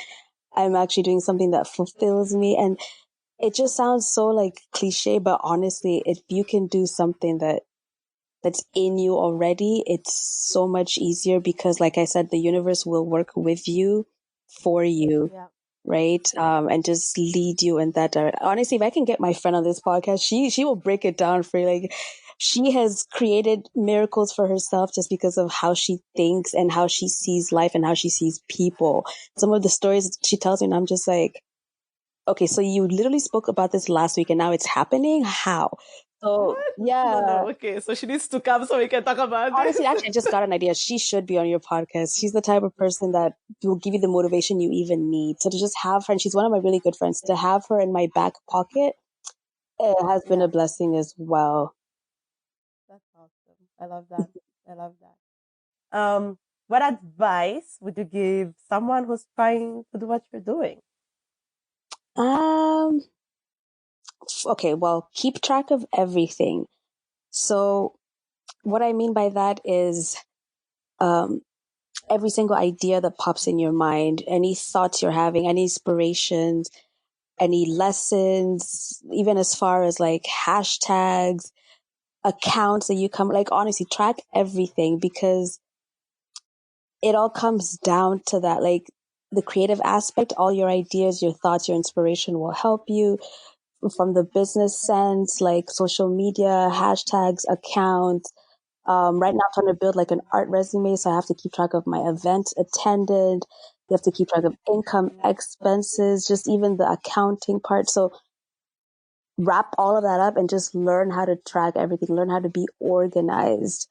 I'm actually doing something that fulfills me. And it just sounds so like cliche, but honestly, if you can do something that's in you already, it's so much easier, because like I said, the universe will work with you, for you. Yeah. Right. And just lead you in that direction. Honestly, if I can get my friend on this podcast, she will break it down for you. Like, she has created miracles for herself just because of how she thinks and how she sees life and how she sees people. Some of the stories she tells me, and I'm just like, okay, so you literally spoke about this last week and now it's happening? How? So, What? yeah. No. Okay, so she needs to come so we can talk about Honestly, this. actually, I just got an idea. She should be on your podcast. She's the type of person that will give you the motivation you even need. So to just have her, and she's one of my really good friends, to have her in my back pocket, it has been a blessing as well. That's awesome. I love that. I love that. What advice would you give someone who's trying to do what you're doing? Okay, well, keep track of everything. So what I mean by that is, every single idea that pops in your mind, any thoughts you're having, any inspirations, any lessons, even as far as like hashtags, accounts that you come, like honestly, track everything, because it all comes down to that. Like the creative aspect, all your ideas, your thoughts, your inspiration will help you. From the business sense, like social media, hashtags, accounts. Right now I'm trying to build like an art resume. So I have to keep track of my events attended. You have to keep track of income, expenses, just even the accounting part. So wrap all of that up and just learn how to track everything, learn how to be organized.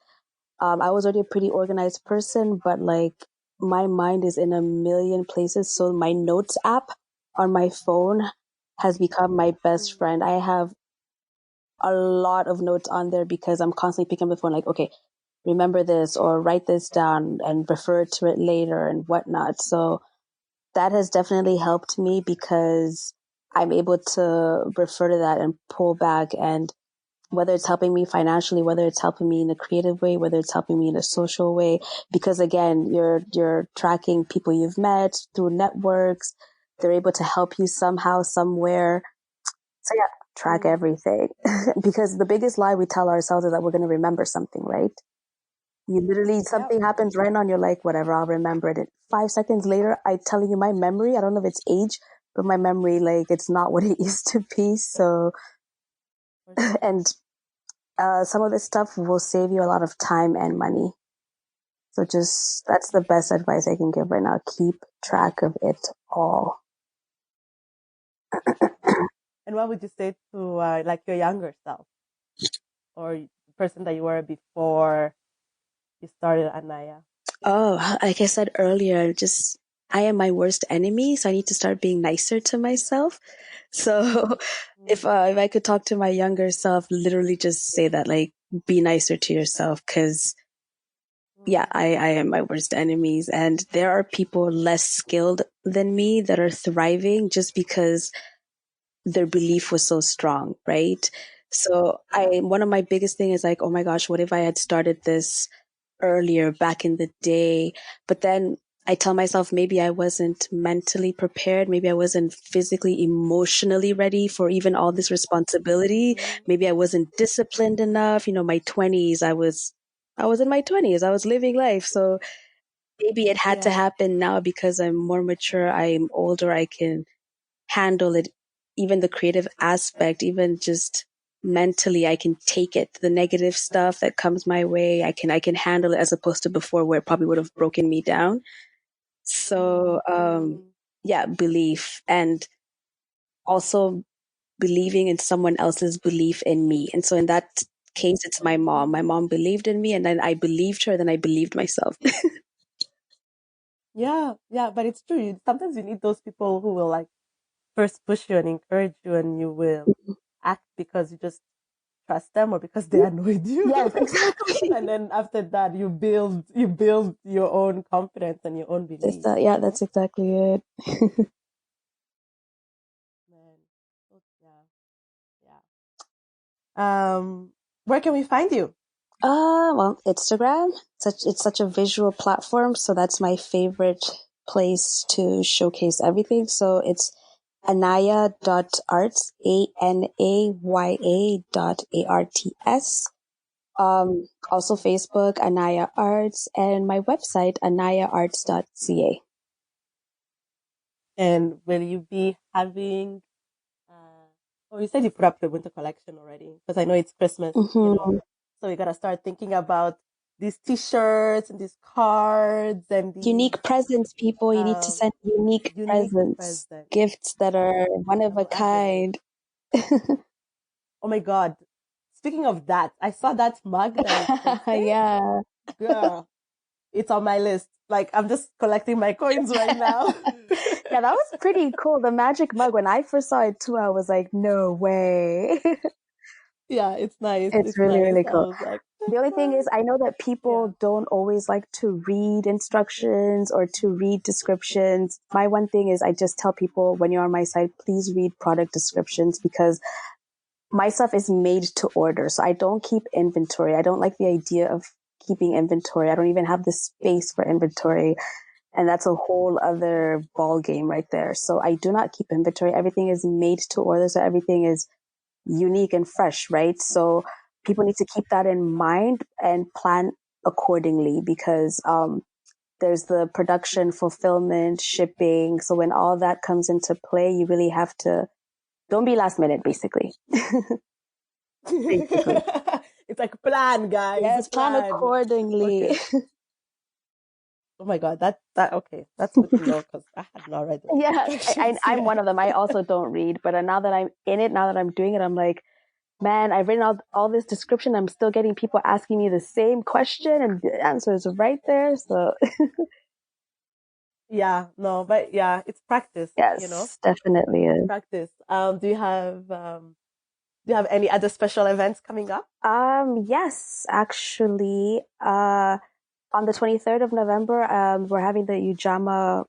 I was already a pretty organized person, but like my mind is in a million places. So my notes app on my phone has become my best friend. I have a lot of notes on there because I'm constantly picking up the phone like, okay, remember this or write this down and refer to it later and whatnot. So that has definitely helped me because I'm able to refer to that and pull back, and whether it's helping me financially, whether it's helping me in a creative way, whether it's helping me in a social way, because again, you're tracking people you've met through networks. They're able to help you somehow, somewhere. So yeah, track everything. Because the biggest lie we tell ourselves is that we're going to remember something, right? You literally, something happens right now and you're like, whatever, I'll remember it. 5 seconds later, I'm telling you my memory, I don't know if it's age, but my memory, like, it's not what it used to be. So, and some of this stuff will save you a lot of time and money. So just, that's the best advice I can give right now. Keep track of it all. And what would you say to like your younger self or the person that you were before you started Anaya? Oh, like I said earlier, just I am my worst enemy, so I need to start being nicer to myself. So if I could talk to my younger self, literally just say that, like, be nicer to yourself, because yeah, I am my worst enemies, and there are people less skilled than me that are thriving just because their belief was so strong, right? So one of my biggest thing is like, oh my gosh, what if I had started this earlier back in the day? But then I tell myself maybe I wasn't mentally prepared. Maybe I wasn't physically, emotionally ready for even all this responsibility. Maybe I wasn't disciplined enough. My 20s, I was in my 20s. I was living life. So maybe it had to happen now because I'm more mature. I'm older. I can handle it, even the creative aspect, even just mentally, I can take it. The negative stuff that comes my way, I can handle it, as opposed to before where it probably would have broken me down. So, yeah, belief, and also believing in someone else's belief in me. And so in that case, it's my mom. My mom believed in me, and then I believed her, then I believed myself. Yeah, but it's true. Sometimes you need those people who will like first push you and encourage you, and you will act because you just trust them or because they annoyed you. Yes, exactly. And then after that, you build your own confidence and your own belief. That's exactly it. Man. Where can we find you? Well, Instagram. It's such a visual platform, so that's my favorite place to showcase everything. So it's anaya.arts, ANAYA.ARTS. Also Facebook, Anaya Arts, and my website, anayaarts.ca. And will you be having oh, you said you put up your winter collection already, because I know it's Christmas, so we gotta start thinking about these T-shirts and these cards and these Unique presents, people. You need to send unique presents, gifts that are one of a kind. Oh my God. Speaking of that, I saw that mug that I posted. Yeah. Girl, it's on my list. Like, I'm just collecting my coins right now. Yeah, that was pretty cool. The magic mug, when I first saw it too, I was like, no way. Yeah, it's nice. It's really, nice. really I cool. was like, The only thing is, I know that people don't always like to read instructions or to read descriptions. My one thing is, I just tell people when you're on my site, please read product descriptions, because my stuff is made to order. So I don't keep inventory. I don't like the idea of keeping inventory. I don't even have the space for inventory. And that's a whole other ball game right there. So I do not keep inventory. Everything is made to order. So everything is unique and fresh, right? So people need to keep that in mind and plan accordingly, because there's the production, fulfillment, shipping. So when all that comes into play, you really have to, don't be last minute, basically. Basically. It's like plan, guys. Yes, plan accordingly. Okay. Oh my God, okay. That's good to know, because I had not read those. Yeah, I'm one of them. I also don't read, but now that I'm in it, now that I'm doing it, I'm like, man, I've written all this description. I'm still getting people asking me the same question, and the answer is right there. So Yeah, no, but yeah, it's practice, you know. Yes, definitely It's is. practice. Do you have any other special events coming up? Yes, actually, on the 23rd of November, we're having the Ujama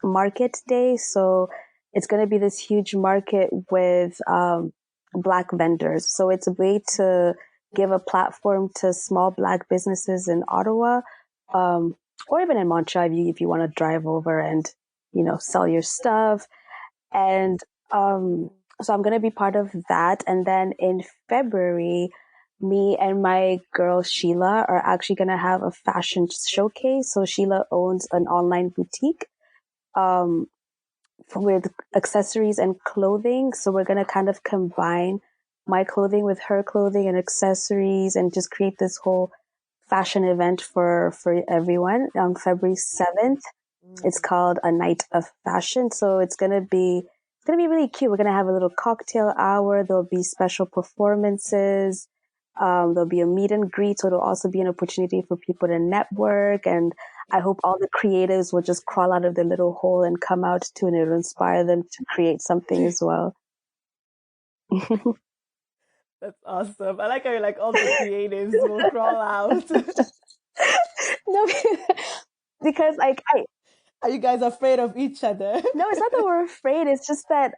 Market Day. So it's going to be this huge market with Black vendors. So it's a way to give a platform to small Black businesses in Ottawa, um, or even in Montreal if you want to drive over and, sell your stuff. And so I'm going to be part of that. And then in February, me and my girl Sheila are actually going to have a fashion showcase. So Sheila owns an online boutique um, with accessories and clothing. So we're going to kind of combine my clothing with her clothing and accessories and just create this whole fashion event for everyone on February 7th. It's Mm. called A Night of Fashion. So it's gonna be really cute. We're gonna have a little cocktail hour. There'll be special performances. There'll be a meet and greet. So it'll also be an opportunity for people to network. And I hope all the creatives will just crawl out of their little hole and come out to, and it'll inspire them to create something as well. That's awesome. I like how you're like all the creatives will crawl out. No, because like Are you guys afraid of each other? no, it's not that we're afraid. It's just that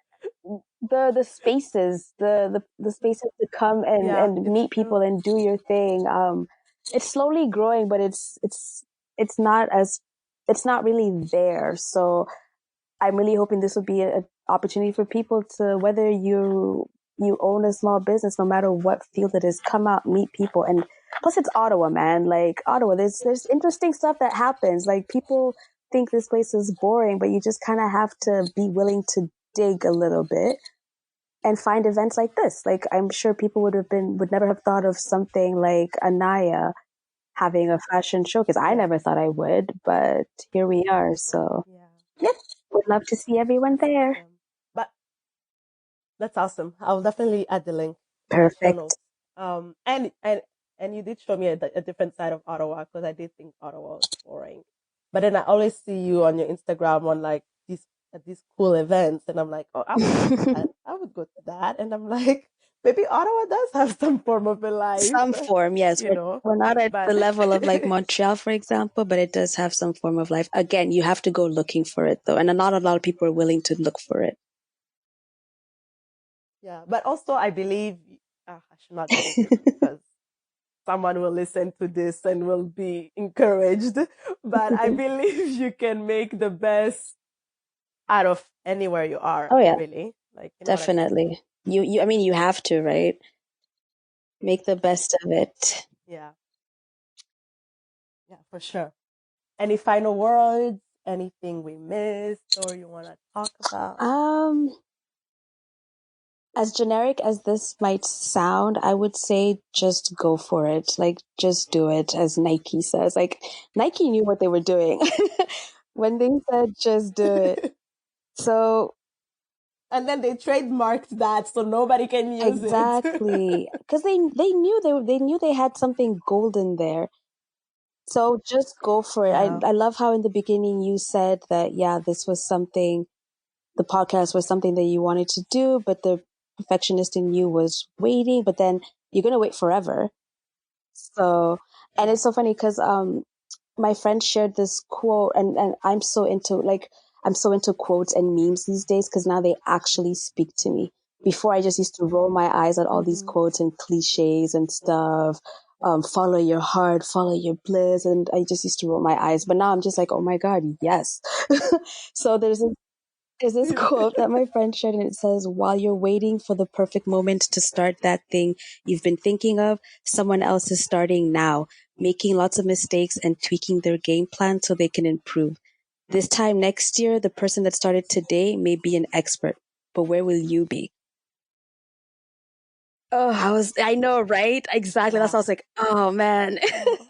the spaces, the spaces to come and Yeah, and it's meet people true. and do your thing. It's slowly growing, but it's not as it's not really there. So I'm really hoping this will be an opportunity for people to, whether you own a small business, no matter what field it is, come out, meet people. And plus it's Ottawa, man. Like Ottawa, there's interesting stuff that happens. Like people think this place is boring, but you just kind of have to be willing to dig a little bit and find events like this. Like I'm sure people would never have thought of something like Anaya having a fashion show, because I Yeah, never thought I would, but here we are. So yeah. yep, would love to see everyone That's there. awesome. But that's awesome. I'll definitely add the link to the show Perfect. notes. And you did show me a different side of Ottawa because I did think Ottawa was boring. But then I always see you on your Instagram on like these cool events, and I'm like, oh, I would go to that. I would go to that, and I'm like, maybe Ottawa does have some form of a life, Some form, yes. you We're, know. we're not at the But level of like Montreal, for example, but it does have some form of life. Again, you have to go looking for it though, and not a lot of people are willing to look for it. yeah, but also I believe I should not say this because someone will listen to this and will be encouraged. But I believe you can make the best out of anywhere you are, Oh yeah, really. Like, you know what I mean? definitely. I mean, you have to, right? Make the best of it. Yeah, yeah, for sure. Any final words? Anything we missed or you want to talk about? Um, as generic as this might sound, I would say just go for it. Like, just do it, as Nike says. Like, Nike knew what they were doing when they said just do it. So, And then they trademarked that so nobody can use it. exactly, because they knew they had something golden there. So just go for it. Yeah. I love how in the beginning you said that yeah, this was something, the podcast was something that you wanted to do, but the perfectionist in you was waiting, but then you're gonna wait forever. So, and Yeah. it's so funny because my friend shared this quote, and I'm so into quotes and memes these days because now they actually speak to me. Before I just used to roll my eyes at all these Mm-hmm. quotes and cliches and stuff. Follow your heart, follow your bliss, and I just used to roll my eyes. But now I'm just like, oh my god, yes. So there's this quote that my friend shared, and it says, while you're waiting for the perfect moment to start that thing you've been thinking of, someone else is starting now, making lots of mistakes and tweaking their game plan so they can improve. This time next year, the person that started today may be an expert, but where will you be? Oh, I know, right? Exactly. That's Yeah. why I was like, oh man. Oh.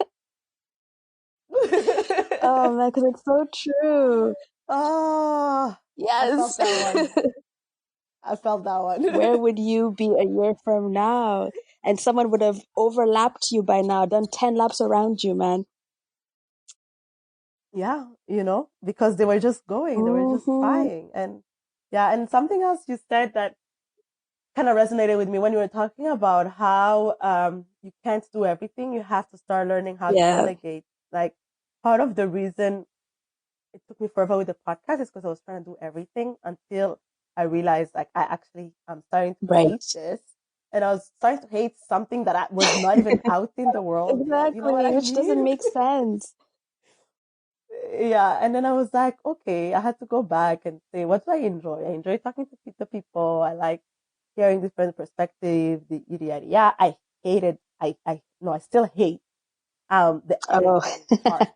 Oh man, because it's so true. Oh, I Yes. felt that one. I felt that Where one. would you be a year from now? And someone would have overlapped you by now, done 10 laps around you, man. yeah, because they were just going, they were just Mm-hmm. trying. And yeah, and something else you said that kind of resonated with me when you were talking about how you can't do everything. You have to start learning how to Yeah. delegate. Like part of the reason it took me forever with the podcast is because I was trying to do everything until I realized like I actually am starting to hate Right. this. And I was starting to hate something that was not even out in the world yet. You know what Exactly, I which doesn't mean? make sense. Yeah. And then I was like, okay, I had to go back and say, what do I enjoy? I enjoy talking to the people. I like hearing different perspectives, the yada yada. Yeah, I hated. I no, I still hate the Oh, editing part.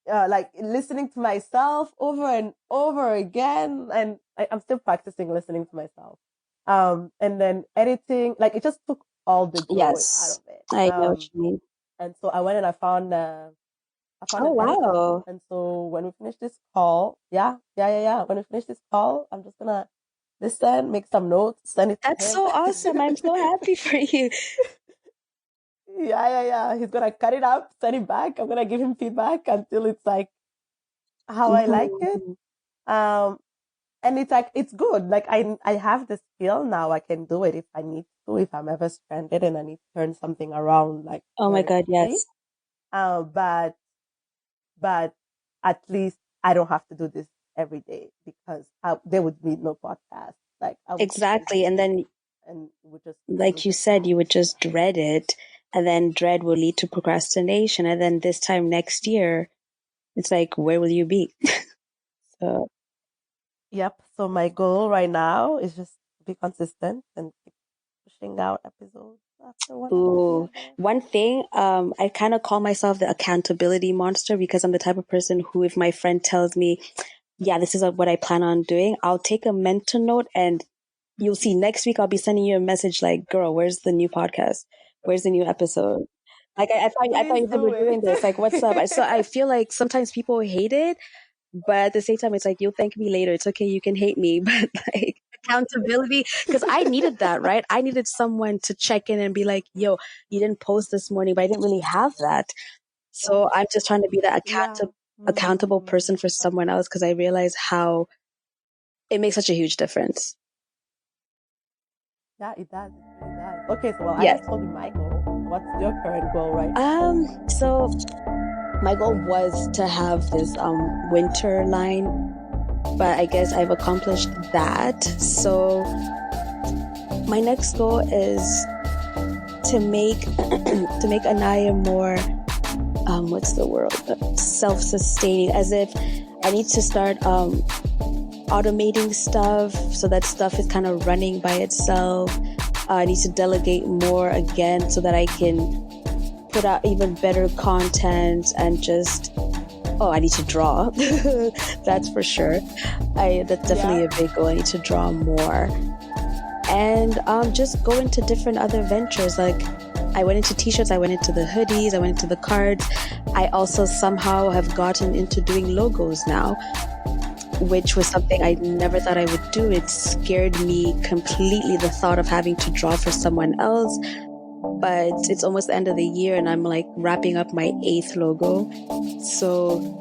Like listening to myself over and over again, and I'm still practicing listening to myself. And then editing, like it just took all the joy out yes. of it. I know what you mean. And so I went and I found Oh, an editor. wow. And so when we finish this call, yeah. When we finish this call, I'm just gonna listen, make some notes, send it to That's him. so awesome. I'm so happy for you. Yeah. He's gonna cut it up, send it back. I'm gonna give him feedback until it's like how I like it. Mhm. Um, and it's like it's good. Like I have the skill now. I can do it if I need to. If I'm ever stranded and I need to turn something around like Oh my very God, quickly. yes. But at least I don't have to do this every day because there would be no podcast. Like I would be Exactly. And busy then, and it would just like lose you the said, plot. you would just dread it. And then dread will lead to procrastination. And then this time next year, it's like, where will you be? So, Yep. So my goal right now is just to be consistent and keep pushing out episodes after one after the ooh, other. one thing, I kind of call myself the accountability monster because I'm the type of person who, if my friend tells me, yeah, this is what I plan on doing, I'll take a mental note and you'll see next week I'll be sending you a message like, girl, where's the new podcast? Where's the new episode? Like I thought Please you said do we're doing this. Like, what's up? So it. I feel like sometimes people hate it, but at the same time, it's like, you'll thank me later. It's okay. You can hate me, but like accountability, because I needed that, right? I needed someone to check in and be like, yo, you didn't post this morning, but I didn't really have that. So I'm just trying to be that Yeah. accountable Mm. person for someone else because I realize how it makes such a huge difference. Yeah, it does. It really does. Okay, so well, I Yes. just told you my goal. What's your current goal right now? So my goal was to have this winter line, but I guess I've accomplished that. So my next goal is to make to make Anaya more what's the word, self-sustaining, as if I need to start automating stuff so that stuff is kind of running by itself. I need to delegate more again so that I can put out even better content and just I need to draw. That's for sure. That's definitely a Yeah. big goal. I need to draw more and just go into different other ventures. Like I went into t-shirts, I went into the hoodies, I went into the cards. I also somehow have gotten into doing logos now, which was something I never thought I would do. It scared me completely, the thought of having to draw for someone else. But it's almost the end of the year and I'm like wrapping up my 8th logo. So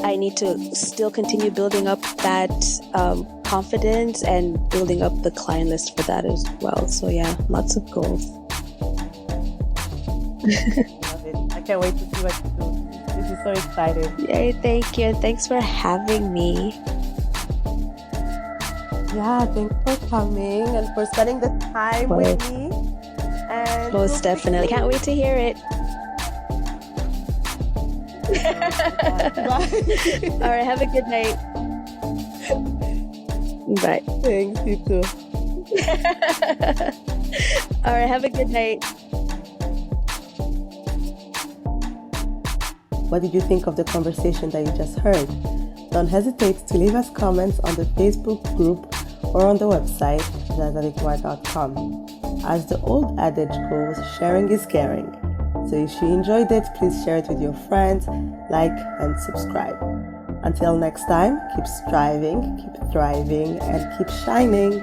I need to still continue building up that confidence and building up the client list for that as well. So yeah, lots of goals. Love it. I can't wait to see what you do. This is so exciting. Yay, thank you. Thanks for having me. Yeah, thanks for coming and for spending the time with me. And most definitely. Can't wait to hear it. Bye. All right, have a good night. Bye. Thanks, you too. All right, have a good night. What did you think of the conversation that you just heard? Don't hesitate to leave us comments on the Facebook group or on the website, jazzavikwa.com. As the old adage goes, sharing is caring. So if you enjoyed it, please share it with your friends, like and subscribe. Until next time, keep striving, keep thriving, and keep shining.